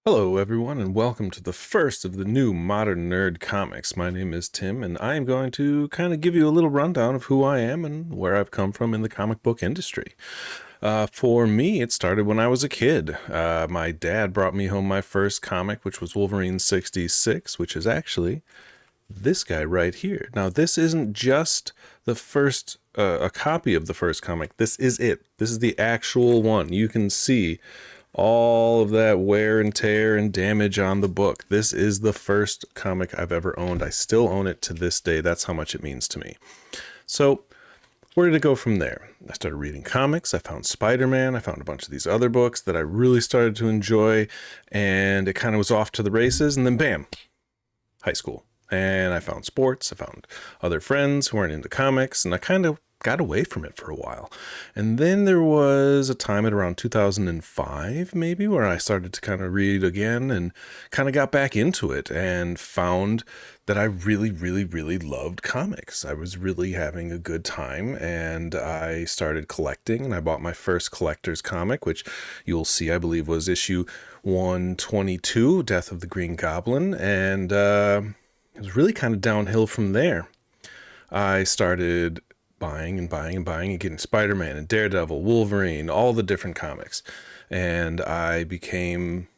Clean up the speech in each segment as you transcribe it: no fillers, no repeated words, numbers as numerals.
Hello, everyone, and welcome to the first of the new Modern Nerd comics. My name is Tim, and I am going to kind of give you a little rundown of who I am and where I've come from in the comic book industry. For me, it started when I was a kid. My dad brought me home my first comic, which was Wolverine 66, which is actually this guy right here. Now, this isn't just the first, a copy of the first comic. This is it. This is the actual one. You can see all of that wear and tear and damage on the book. This is the first comic I've ever owned. I still own it to this day. That's how much it means to me. So, where did it go from there? I started reading comics. I found Spider-Man. I found a bunch of these other books that I really started to enjoy, and it kind of was off to the races. And then, bam, high school. And I found sports. I found other friends who weren't into comics, and I kind of got away from it for a while. And then there was a time at around 2005, maybe, where I started to kind of read again and kind of got back into it and found that I really, really, really loved comics. I was really having a good time, and I started collecting, and I bought my first collector's comic, which you'll see, I believe, was issue 122, Death of the Green Goblin, and it was really kind of downhill from there. I started buying and buying and buying and getting Spider-Man and Daredevil, Wolverine, all the different comics. And I became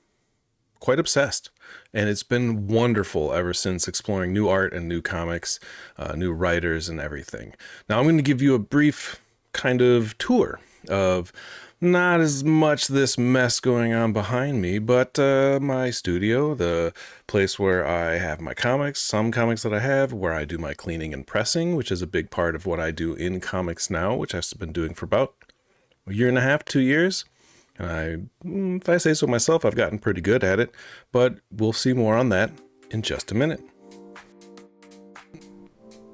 quite obsessed. And it's been wonderful ever since, exploring new art and new comics, new writers and everything. Now I'm going to give you a brief kind of tour of not as much this mess going on behind me, but my studio, the place where I have my comics, some comics that I have, where I do my cleaning and pressing, which is a big part of what I do in comics now, which I've been doing for about a year and a half, 2 years. And if I say so myself, I've gotten pretty good at it, but we'll see more on that in just a minute.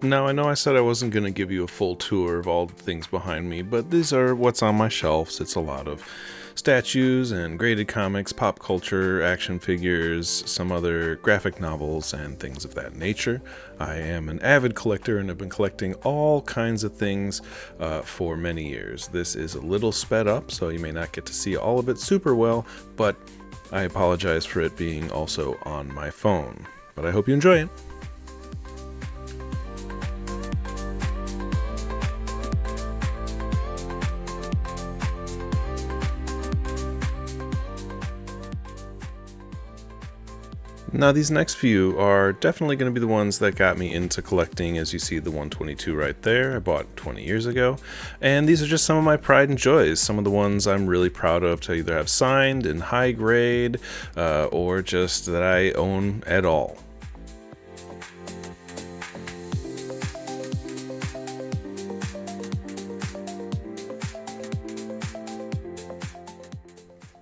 Now, I know I said I wasn't going to give you a full tour of all the things behind me, but these are what's on my shelves. It's a lot of statues and graded comics, pop culture, action figures, some other graphic novels, and things of that nature. I am an avid collector and have been collecting all kinds of things for many years. This is a little sped up, so you may not get to see all of it super well, but I apologize for it being also on my phone. But I hope you enjoy it. Now, these next few are definitely going to be the ones that got me into collecting. As you see, the 122 right there, I bought 20 years ago. And these are just some of my pride and joys, some of the ones I'm really proud of to either have signed in high grade or just that I own at all.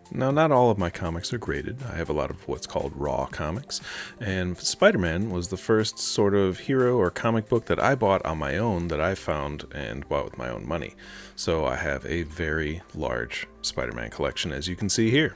Now, not all of my comics are graded. I have a lot of what's called raw comics, and Spider-Man was the first sort of hero or comic book that I bought on my own, that I found and bought with my own money. So I have a very large Spider-Man collection, as you can see here.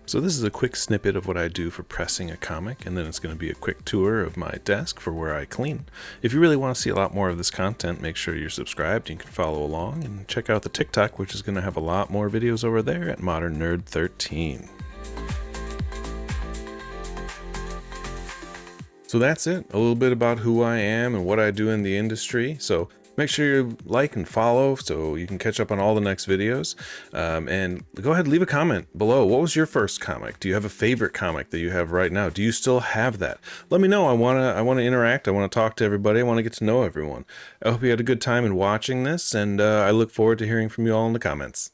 So this is a quick snippet of what I do for pressing a comic, and then it's going to be a quick tour of my desk for where I clean. If you really want to see a lot more of this content, make sure you're subscribed. You can follow along and check out the TikTok, which is going to have a lot more videos over there at Modern Nerd 13. So that's it, a little bit about who I am and what I do in the industry. So make sure you like and follow so you can catch up on all the next videos. And go ahead and leave a comment below. What was your first comic? Do you have a favorite comic that you have right now? Do you still have that? Let me know. I wanna interact. I want to talk to everybody. I want to get to know everyone. I hope you had a good time in watching this, and I look forward to hearing from you all in the comments.